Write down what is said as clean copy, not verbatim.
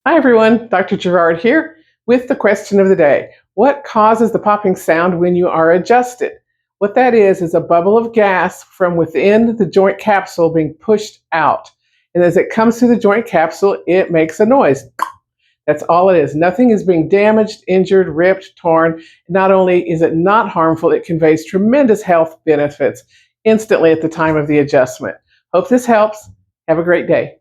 Hi everyone, Dr. Gerard here with the question of the day. What causes the popping sound when you are adjusted? What that is a bubble of gas from within the joint capsule being pushed out. And as it comes through the joint capsule, it makes a noise. That's all it is. Nothing is being damaged, injured, ripped, torn. Not only is it not harmful, it conveys tremendous health benefits instantly at the time of the adjustment. Hope this helps. Have a great day.